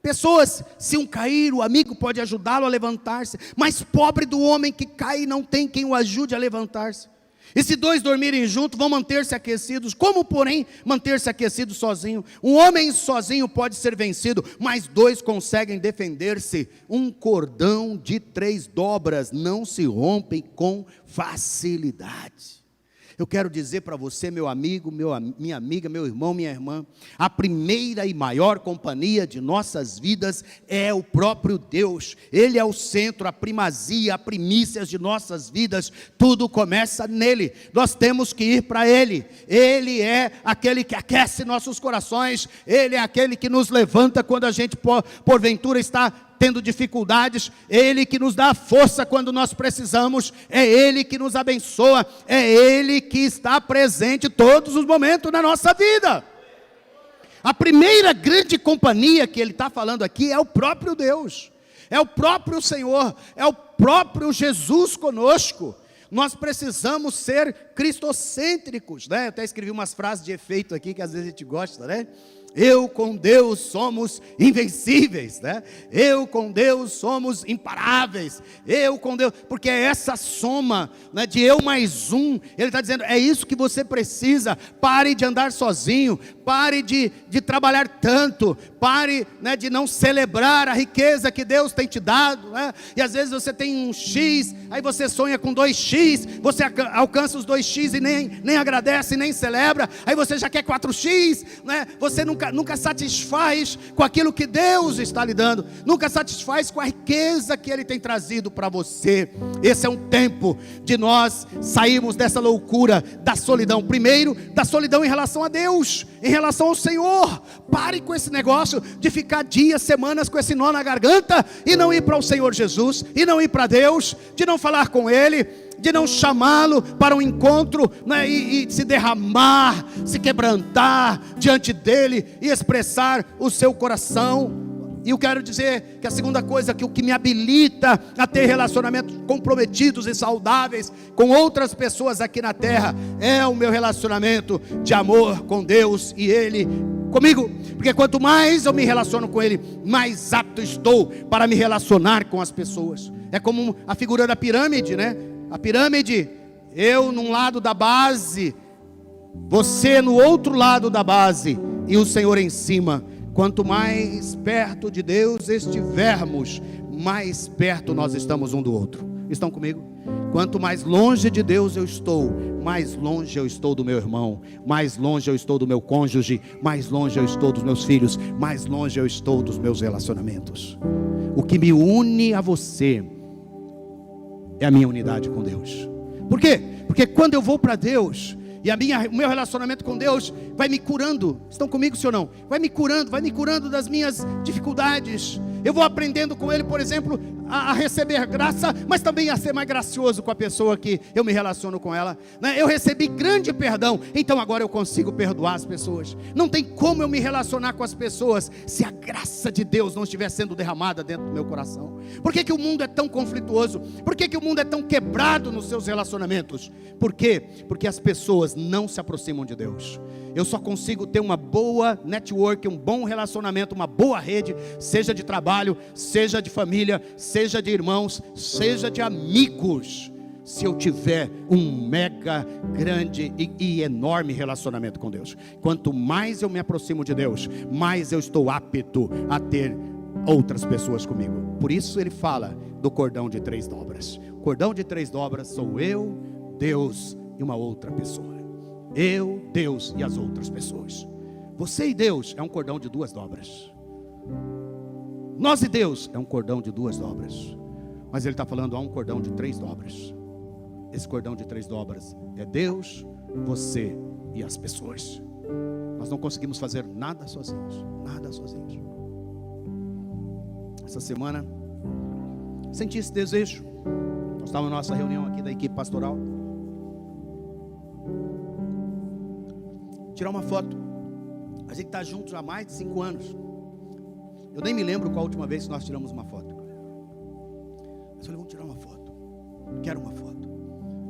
pessoas. Se um cair, o amigo pode ajudá-lo a levantar-se, mas pobre do homem que cai e não tem quem o ajude a levantar-se. E se dois dormirem juntos, vão manter-se aquecidos. Como, porém, manter-se aquecido sozinho? Um homem sozinho pode ser vencido, mas dois conseguem defender-se. Um cordão de 3 dobras não se rompe com facilidade. Eu quero dizer para você, meu amigo, minha amiga, meu irmão, minha irmã, a primeira e maior companhia de nossas vidas é o próprio Deus. Ele é o centro, a primazia, a primícia de nossas vidas. Tudo começa nele. Nós temos que ir para ele. Ele é aquele que aquece nossos corações. Ele é aquele que nos levanta quando a gente porventura está tendo dificuldades. Ele que nos dá força quando nós precisamos. É Ele que nos abençoa. É Ele que está presente todos os momentos na nossa vida. A primeira grande companhia que ele está falando aqui é o próprio Deus. É o próprio Senhor. É o próprio Jesus conosco. Nós precisamos ser cristocêntricos, né? Eu até escrevi umas frases de efeito aqui que às vezes a gente gosta, né? Eu com Deus somos invencíveis, né? Eu com Deus somos imparáveis. Eu com Deus, porque é essa soma, né, de eu mais um. Ele está dizendo, é isso que você precisa. Pare de andar sozinho. Pare de trabalhar tanto. Pare, né, de não celebrar a riqueza que Deus tem te dado, né? E às vezes você tem um X, aí você sonha com 2X, você alcança os 2X e nem agradece, nem celebra. Aí você já quer 4X, né? Você nunca satisfaz com aquilo que Deus está lhe dando, nunca satisfaz com a riqueza que Ele tem trazido para você. Esse é um tempo de nós sairmos dessa loucura da solidão, primeiro da solidão em relação a Deus, em relação ao Senhor. Pare com esse negócio de ficar dias, semanas com esse nó na garganta e não ir para o Senhor Jesus, e não ir para Deus, de não falar com Ele, de não chamá-lo para um encontro, né, e se derramar, se quebrantar diante dele e expressar o seu coração. E eu quero dizer que a segunda coisa, que o que me habilita a ter relacionamentos comprometidos e saudáveis com outras pessoas aqui na terra, é o meu relacionamento de amor com Deus e Ele comigo. Porque quanto mais eu me relaciono com Ele, mais apto estou para me relacionar com as pessoas. É como a figura da pirâmide, né? A pirâmide, eu num lado da base, você no outro lado da base e o Senhor em cima. Quanto mais perto de Deus estivermos, mais perto nós estamos um do outro. Estão comigo? Quanto mais longe de Deus eu estou, mais longe eu estou do meu irmão, mais longe eu estou do meu cônjuge, mais longe eu estou dos meus filhos, mais longe eu estou dos meus relacionamentos. O que me une a você é a minha unidade com Deus. Por quê? Porque quando eu vou para Deus, e o meu relacionamento com Deus vai me curando. Estão comigo, sim ou não? Vai me curando das minhas dificuldades. Eu vou aprendendo com Ele, por exemplo, a receber graça, mas também a ser mais gracioso com a pessoa que eu me relaciono com ela, né? Eu recebi grande perdão, então agora eu consigo perdoar as pessoas. Não tem como eu me relacionar com as pessoas se a graça de Deus não estiver sendo derramada dentro do meu coração. Por que o mundo é tão conflituoso? Por que o mundo é tão quebrado nos seus relacionamentos? Por quê? Porque as pessoas não se aproximam de Deus. Eu só consigo ter uma boa network, um bom relacionamento, uma boa rede, seja de trabalho, seja de família, seja de irmãos, seja de amigos, se eu tiver um mega grande e enorme relacionamento com Deus. Quanto mais eu me aproximo de Deus, mais eu estou apto a ter outras pessoas comigo. Por isso ele fala do cordão de 3 dobras. O cordão de 3 dobras sou eu, Deus e uma outra pessoa. Eu, Deus e as outras pessoas. Você e Deus é um cordão de 2 dobras. Nós e Deus é um cordão de 2 dobras. Mas ele está falando, há um cordão de 3 dobras. Esse cordão de 3 dobras é Deus, você e as pessoas. Nós não conseguimos fazer nada sozinhos. Nada sozinhos. Essa semana senti esse desejo. Nós estávamos na nossa reunião aqui da equipe pastoral. Tirar uma foto. A gente está junto há mais de 5 anos. Eu nem me lembro qual a última vez que nós tiramos uma foto. Eu falei, vamos tirar uma foto. Quero uma foto.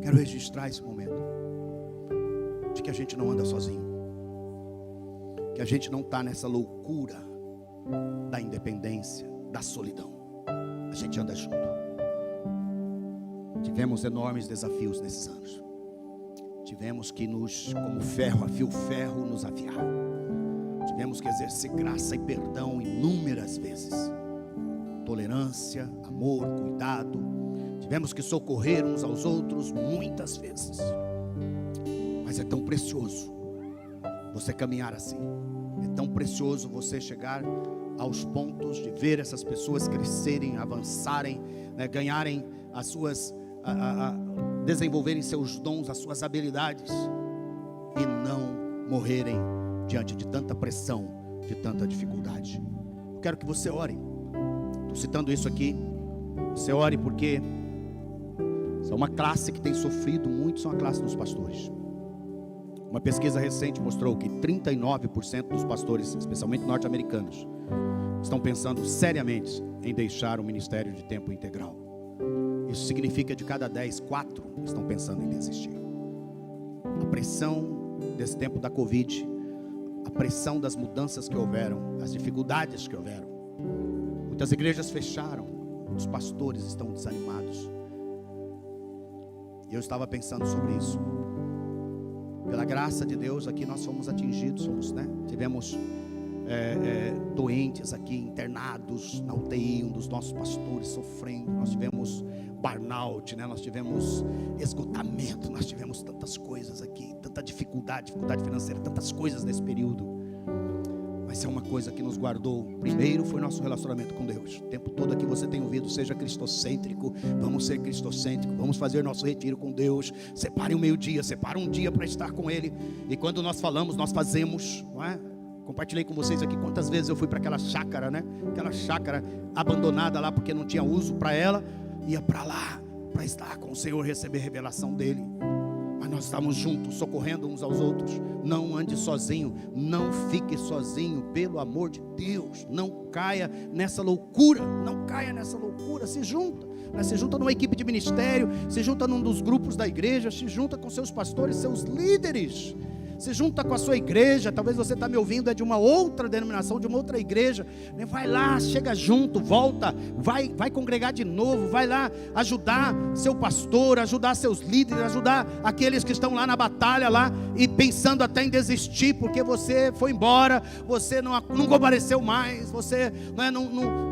Quero registrar esse momento de que a gente não anda sozinho. que a gente não está nessa loucura da independência, da solidão. A gente anda junto. Tivemos enormes desafios nesses anos. Tivemos que como ferro, afia o ferro, nos afiar. Tivemos que exercer graça e perdão inúmeras vezes. Tolerância, amor, cuidado. Tivemos que socorrer uns aos outros muitas vezes. Mas é tão precioso você caminhar assim. É tão precioso você chegar aos pontos de ver essas pessoas crescerem, avançarem, né, ganharem as suas, desenvolverem seus dons, as suas habilidades, e não morrerem diante de tanta pressão, de tanta dificuldade. Eu quero que você ore. Estou citando isso aqui. Você ore porque é uma classe que tem sofrido muito, são a classe dos pastores. Uma pesquisa recente mostrou que 39% dos pastores, especialmente norte-americanos, estão pensando seriamente em deixar o ministério de tempo integral. Isso significa que de cada 10, 4 estão pensando em desistir. A pressão desse tempo da Covid, a pressão das mudanças que houveram, as dificuldades que houveram. Muitas igrejas fecharam, os pastores estão desanimados. E eu estava pensando sobre isso. Pela graça de Deus, aqui nós fomos atingidos, tivemos doentes aqui, internados na UTI, um dos nossos pastores sofrendo. Nós tivemos burnout, nós tivemos esgotamento, nós tivemos tantas coisas aqui, tanta dificuldade financeira, tantas coisas nesse período. Mas é uma coisa que nos guardou. Primeiro foi nosso relacionamento com Deus. O tempo todo aqui você tem ouvido: seja cristocêntrico. Vamos ser cristocêntricos. Vamos fazer nosso retiro com Deus. Separe um meio-dia, separe um dia para estar com Ele. E quando nós falamos, nós fazemos, não é? Compartilhei com vocês aqui quantas vezes eu fui para aquela chácara, aquela chácara abandonada lá porque não tinha uso para ela. Ia para lá para estar com o Senhor, receber revelação dEle. Mas nós estamos juntos, socorrendo uns aos outros. Não ande sozinho, não fique sozinho, pelo amor de Deus. Não caia nessa loucura, se junta numa equipe de ministério, se junta num dos grupos da igreja, se junta com seus pastores, seus líderes. Se junta com a sua igreja. Talvez você está me ouvindo, é de uma outra denominação, de uma outra igreja. Vai lá, chega junto, volta, vai congregar de novo, vai lá ajudar seu pastor, ajudar seus líderes, ajudar aqueles que estão lá na batalha lá e pensando até em desistir porque você foi embora, você não compareceu mais, você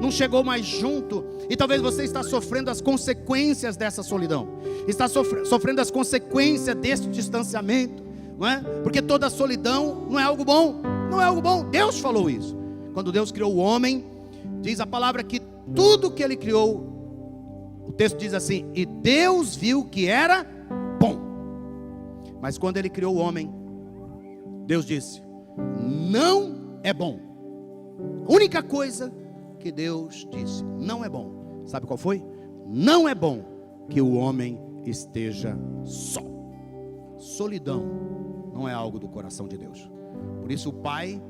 não chegou mais junto. E talvez você está sofrendo as consequências dessa solidão, está sofrendo as consequências desse distanciamento. Não é? Porque toda solidão não é algo bom. Deus falou isso. Quando Deus criou o homem, diz a palavra que tudo que Ele criou, o texto diz assim: e Deus viu que era bom. Mas quando Ele criou o homem, Deus disse: não é bom. A única coisa que Deus disse: não é bom. Sabe qual foi? Não é bom que o homem esteja só. Solidão não é algo do coração de Deus. Por isso o Pai,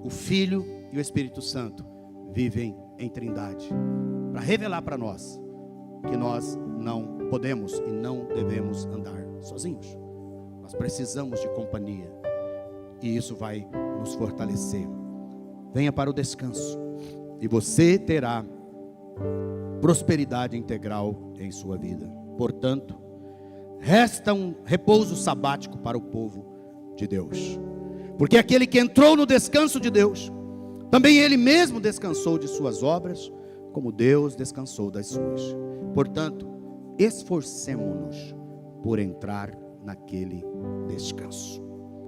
o Filho e o Espírito Santo vivem em trindade, para revelar para nós que nós não podemos e não devemos andar sozinhos. Nós precisamos de companhia, e isso vai nos fortalecer. Venha para o descanso, e você terá prosperidade integral em sua vida. Portanto, resta um repouso sabático para o povo de Deus, porque aquele que entrou no descanso de Deus, também ele mesmo descansou de suas obras, como Deus descansou das suas. Portanto, esforcemo-nos por entrar naquele descanso,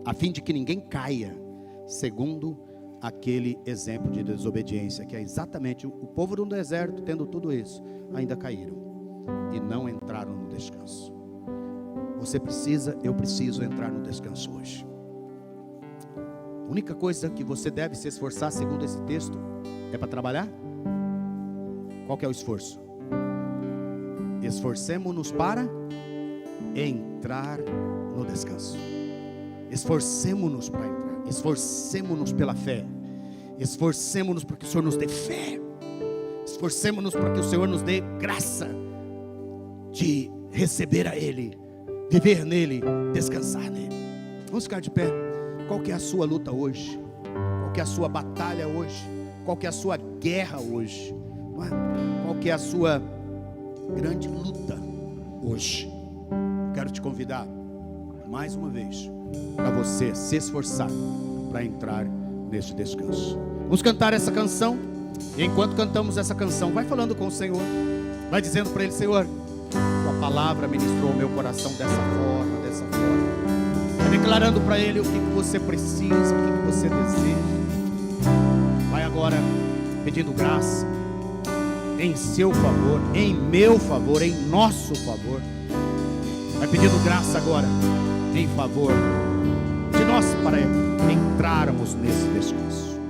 a fim de que ninguém caia, segundo aquele exemplo de desobediência, que é exatamente o povo do deserto, tendo tudo isso, ainda caíram e não entraram no descanso. Eu preciso entrar no descanso hoje. A única coisa que você deve se esforçar, segundo esse texto, é para trabalhar. Qual que é o esforço? Esforcemo-nos para entrar no descanso. Esforcemo-nos para entrar. Esforcemo-nos pela fé. Esforcemo-nos para que o Senhor nos dê fé. Esforcemo-nos para que o Senhor nos dê graça de receber a Ele, viver nele, descansar nele. Vamos ficar de pé. Qual que é a sua luta hoje? qual que é a sua batalha hoje, qual que é a sua guerra hoje, não é? Qual que é a sua grande luta hoje. Quero te convidar mais uma vez para você se esforçar para entrar neste descanso. Vamos cantar essa canção. E enquanto cantamos essa canção, vai falando com o Senhor, vai dizendo para Ele: Senhor, tua palavra ministrou o meu coração dessa forma, vai declarando para Ele o que você precisa, o que você deseja. Vai agora pedindo graça em seu favor, em meu favor, em nosso favor. Vai pedindo graça agora em favor de nós para entrarmos nesse descanso.